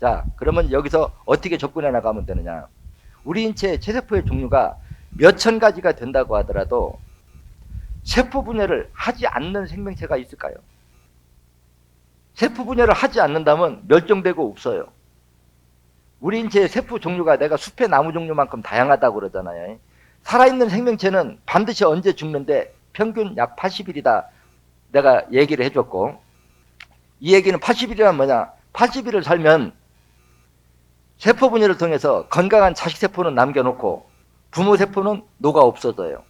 자, 그러면 여기서 어떻게 접근해 나가면 되느냐. 우리 인체의 체세포의 종류가 몇천 가지가 된다고 하더라도 세포 분열을 하지 않는 생명체가 있을까요? 세포 분열을 하지 않는다면 멸종되고 없어요. 우리 인체의 세포 종류가 내가 숲의 나무 종류만큼 다양하다고 그러잖아요. 살아있는 생명체는 반드시 언제 죽는데 평균 약 80일이다 내가 얘기를 해줬고, 이 얘기는 80일이란 뭐냐, 80일을 살면 세포 분열을 통해서 건강한 자식세포는 남겨놓고 부모세포는 노가 없어져요.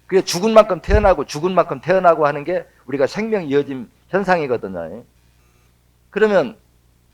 그게 죽은 만큼 태어나고 죽은 만큼 태어나고 하는 게 우리가 생명 이어짐 현상이거든요. 그러면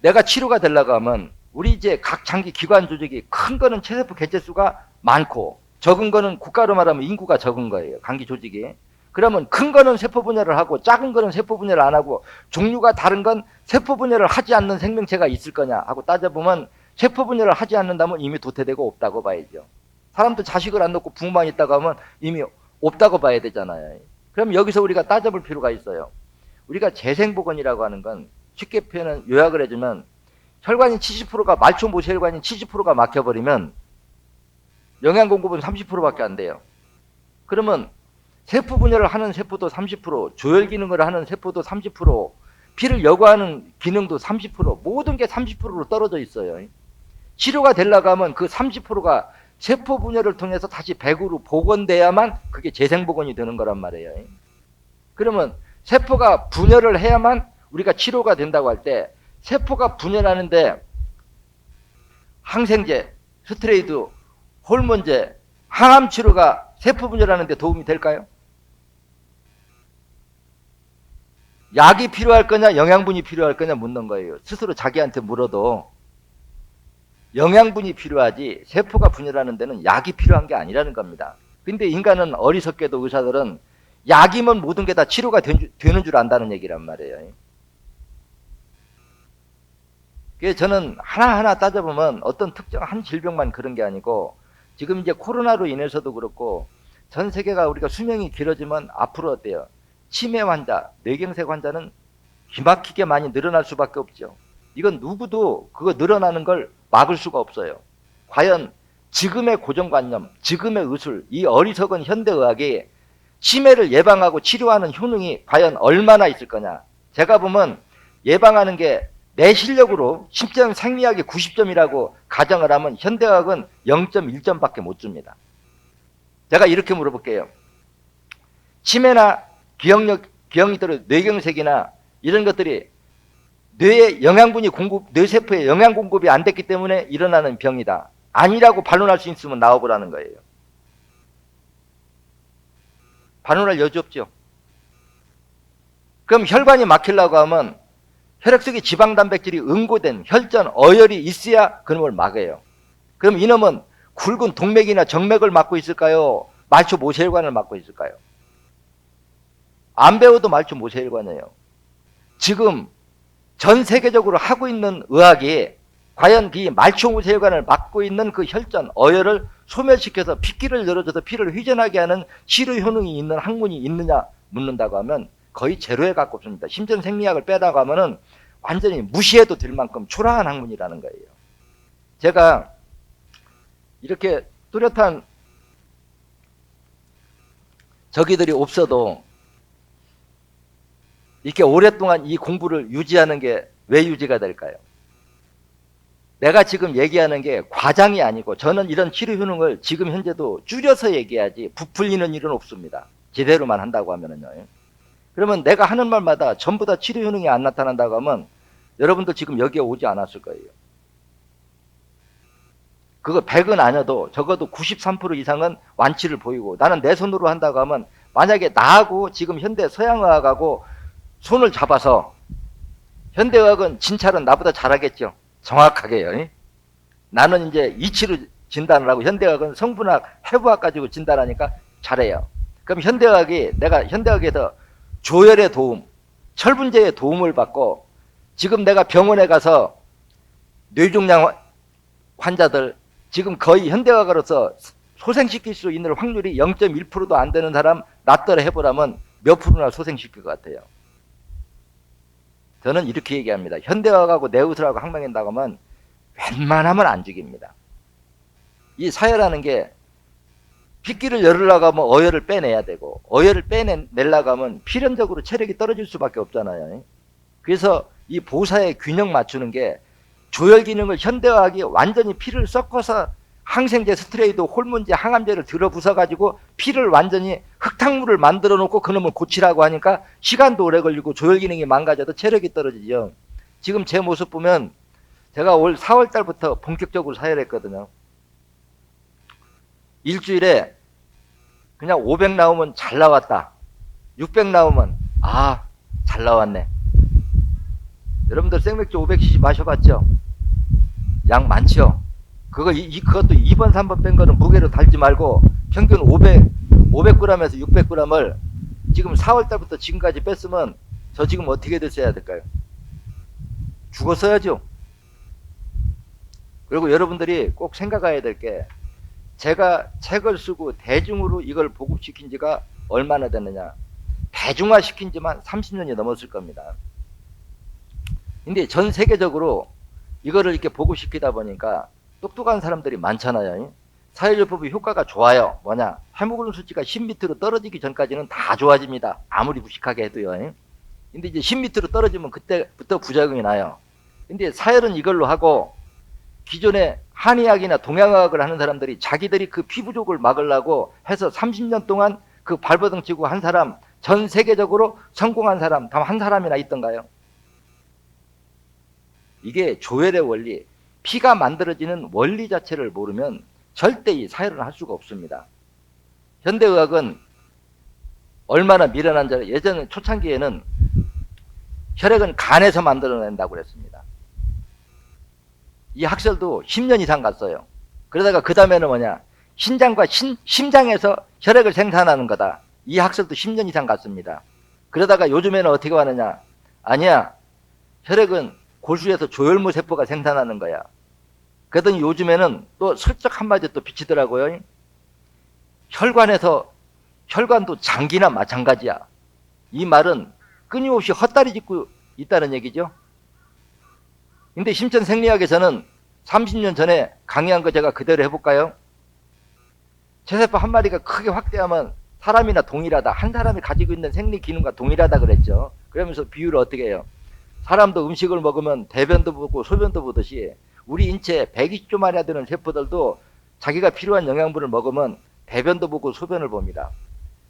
내가 치료가 되려고 하면 우리 이제 각 장기 기관 조직이 큰 거는 체세포 개체수가 많고 적은 거는 국가로 말하면 인구가 적은 거예요. 장기 조직이. 그러면 큰 거는 세포 분열을 하고 작은 거는 세포 분열을 안 하고 종류가 다른 건 세포 분열을 하지 않는 생명체가 있을 거냐 하고 따져보면 세포 분열을 하지 않는다면 이미 도태되고 없다고 봐야죠. 사람도 자식을 안 낳고 부모만 있다고 하면 이미 없다고 봐야 되잖아요. 그럼 여기서 우리가 따져볼 필요가 있어요. 우리가 재생복원이라고 하는 건 쉽게 표현은 요약을 해주면 혈관인 70%가 말초 모세혈관인 70%가 막혀버리면 영양 공급은 30%밖에 안 돼요. 그러면 세포 분열을 하는 세포도 30%, 조혈 기능을 하는 세포도 30%, 피를 여과하는 기능도 30%, 모든 게 30%로 떨어져 있어요. 치료가 되려고 하면 그 30%가 세포 분열을 통해서 다시 100으로 복원돼야만 그게 재생복원이 되는 거란 말이에요. 그러면 세포가 분열을 해야만 우리가 치료가 된다고 할 때 세포가 분열하는데 항생제, 스테로이드, 호르몬제, 항암 치료가 세포 분열하는 데 도움이 될까요? 약이 필요할 거냐 영양분이 필요할 거냐 묻는 거예요. 스스로 자기한테 물어도 영양분이 필요하지 세포가 분열하는 데는 약이 필요한 게 아니라는 겁니다. 근데 인간은 어리석게도 의사들은 약이면 모든 게 다 치료가 되는 줄 안다는 얘기란 말이에요. 그래서 저는 하나하나 따져보면 어떤 특정한 질병만 그런 게 아니고 지금 이제 코로나로 인해서도 그렇고 전 세계가 우리가 수명이 길어지면 앞으로 어때요? 치매 환자, 뇌경색 환자는 기막히게 많이 늘어날 수밖에 없죠. 이건 누구도 그거 늘어나는 걸 막을 수가 없어요. 과연 지금의 고정관념, 지금의 의술, 이 어리석은 현대의학이 치매를 예방하고 치료하는 효능이 과연 얼마나 있을 거냐. 제가 보면 예방하는 게 내 실력으로 심장 생리학이 90점이라고 가정을 하면 현대의학은 0.1점밖에 못 줍니다. 제가 이렇게 물어볼게요. 치매나 기억이 들어 뇌경색이나 이런 것들이 뇌에 영양분이 뇌세포에 영양 공급이 안 됐기 때문에 일어나는 병이다. 아니라고 반론할 수 있으면 나와보라는 거예요. 반론할 여지 없죠. 그럼 혈관이 막히려고 하면 혈액 속에 지방 단백질이 응고된 혈전, 어혈이 있어야 그놈을 막아요. 그럼 이놈은 굵은 동맥이나 정맥을 막고 있을까요? 말초 모세혈관을 막고 있을까요? 안 배워도 말초 모세혈관이에요. 지금 전 세계적으로 하고 있는 의학이 과연 이 말초 모세혈관을 막고 있는 그 혈전, 어혈을 소멸시켜서 핏기를 열어줘서 피를 회전하게 하는 치료 효능이 있는 학문이 있느냐 묻는다고 하면 거의 제로에 가깝습니다. 심전생리학을 빼다가 하면은 완전히 무시해도 될 만큼 초라한 학문이라는 거예요. 제가 이렇게 뚜렷한 저기들이 없어도 이렇게 오랫동안 이 공부를 유지하는 게 왜 유지가 될까요? 내가 지금 얘기하는 게 과장이 아니고 저는 이런 치료 효능을 지금 현재도 줄여서 얘기하지 부풀리는 일은 없습니다. 제대로만 한다고 하면은요. 그러면 내가 하는 말마다 전부 다 치료 효능이 안 나타난다고 하면 여러분들 지금 여기에 오지 않았을 거예요. 그거 100은 아니어도 적어도 93% 이상은 완치를 보이고 나는 내 손으로 한다고 하면 만약에 나하고 지금 현대 서양의학하고 손을 잡아서 현대의학은 진찰은 나보다 잘하겠죠. 정확하게요. 나는 이제 이치로 진단을 하고 현대의학은 성분학, 해부학 가지고 진단하니까 잘해요. 그럼 현대의학이 내가 현대의학에서 조혈의 도움, 철분제의 도움을 받고 지금 내가 병원에 가서 뇌종양 환자들 지금 거의 현대의학으로서 소생시킬 수 있는 확률이 0.1%도 안 되는 사람 낫더라 해보라면 몇 프로나 소생시킬 것 같아요. 저는 이렇게 얘기합니다. 현대의학하고 내의술하고 항명한다고 하면 웬만하면 안 죽입니다. 이 사혈하는 게 핏기를 열으려고 하면 어혈을 빼내야 되고 어혈을 빼내려고 하면 필연적으로 체력이 떨어질 수밖에 없잖아요. 그래서 이 보사의 균형 맞추는 게 조혈 기능을 현대의학이 완전히 피를 섞어서 항생제, 스테로이드, 호르몬제, 항암제를 들어부숴 가지고 피를 완전히 흙탕물을 만들어 놓고 그놈을 고치라고 하니까 시간도 오래 걸리고 조혈 기능이 망가져도 체력이 떨어지죠. 지금 제 모습 보면 제가 올 4월 달부터 본격적으로 사혈했거든요. 일주일에 그냥 500 나오면 잘 나왔다. 600 나오면 잘 나왔네. 여러분들 생맥주 500cc 마셔봤죠? 양 많죠? 그것도 2번, 3번 뺀 거는 무게로 달지 말고 평균 500g에서 600g을 지금 4월 달부터 지금까지 뺐으면 저 지금 어떻게 됐어야 될까요? 죽었어야죠. 그리고 여러분들이 꼭 생각해야 될 게 제가 책을 쓰고 대중으로 이걸 보급시킨 지가 얼마나 됐느냐. 대중화 시킨 지만 30년이 넘었을 겁니다. 근데 전 세계적으로 이거를 이렇게 보급시키다 보니까 똑똑한 사람들이 많잖아요. 사혈요법의 효과가 좋아요. 뭐냐? 헤모글로빈 수치가 10 밑으로 떨어지기 전까지는 다 좋아집니다. 아무리 무식하게 해도요. 근데 이제 10 밑으로 떨어지면 그때부터 부작용이 나요. 근데 사혈은 이걸로 하고 기존에 한의학이나 동양의학을 하는 사람들이 자기들이 그 피 부족을 막으려고 해서 30년 동안 그 발버둥 치고 한 사람, 전 세계적으로 성공한 사람 단 한 사람이나 있던가요? 이게 조혈의 원리, 피가 만들어지는 원리 자체를 모르면 절대 이 사혈을 할 수가 없습니다. 현대의학은 얼마나 미련한 줄, 예전 초창기에는 혈액은 간에서 만들어낸다고 그랬습니다. 이 학설도 10년 이상 갔어요. 그러다가 그 다음에는 뭐냐, 신장과 심장에서 혈액을 생산하는 거다. 이 학설도 10년 이상 갔습니다. 그러다가 요즘에는 어떻게 하느냐, 아니야, 혈액은 골수에서 조혈무 세포가 생산하는 거야. 그러더니 요즘에는 또 슬쩍 한마디 또 비치더라고요. 혈관도 장기나 마찬가지야. 이 말은 끊임없이 헛다리 짚고 있다는 얘기죠. 근데 심천생리학에서는 30년 전에 강의한 거 제가 그대로 해볼까요? 체세포 한 마리가 크게 확대하면 사람이나 동일하다. 한 사람이 가지고 있는 생리 기능과 동일하다 그랬죠. 그러면서 비유를 어떻게 해요? 사람도 음식을 먹으면 대변도 보고 소변도 보듯이 우리 인체 120조 마리나 되는 세포들도 자기가 필요한 영양분을 먹으면 대변도 보고 소변을 봅니다.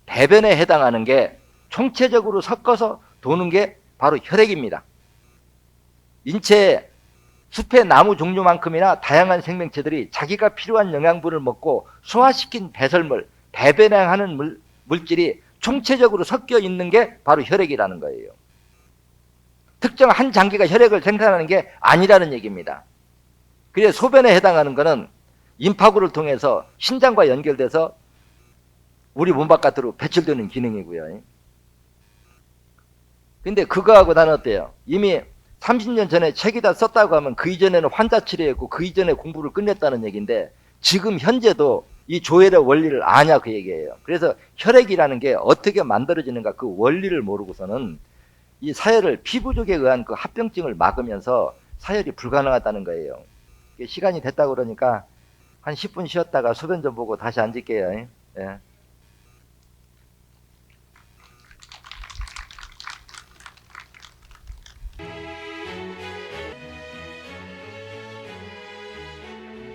대변에 해당하는 게 총체적으로 섞어서 도는 게 바로 혈액입니다. 인체에 숲의 나무 종류만큼이나 다양한 생명체들이 자기가 필요한 영양분을 먹고 소화시킨 배설물, 배변행하는 물질이 총체적으로 섞여 있는 게 바로 혈액이라는 거예요. 특정 한 장기가 혈액을 생산하는 게 아니라는 얘기입니다. 그래서 소변에 해당하는 것은 임파구를 통해서 신장과 연결돼서 우리 몸 바깥으로 배출되는 기능이고요. 근데 그거하고 나는 어때요? 이미 30년 전에 책에다 썼다고 하면 그 이전에는 환자 치료했고 그 이전에 공부를 끝냈다는 얘기인데 지금 현재도 이 조혈의 원리를 아냐 그 얘기예요. 그래서 혈액이라는 게 어떻게 만들어지는가 그 원리를 모르고서는 이 사혈을 피 부족에 의한 그 합병증을 막으면서 사혈이 불가능하다는 거예요. 시간이 됐다고 그러니까 한 10분 쉬었다가 소변 좀 보고 다시 앉을게요. 예.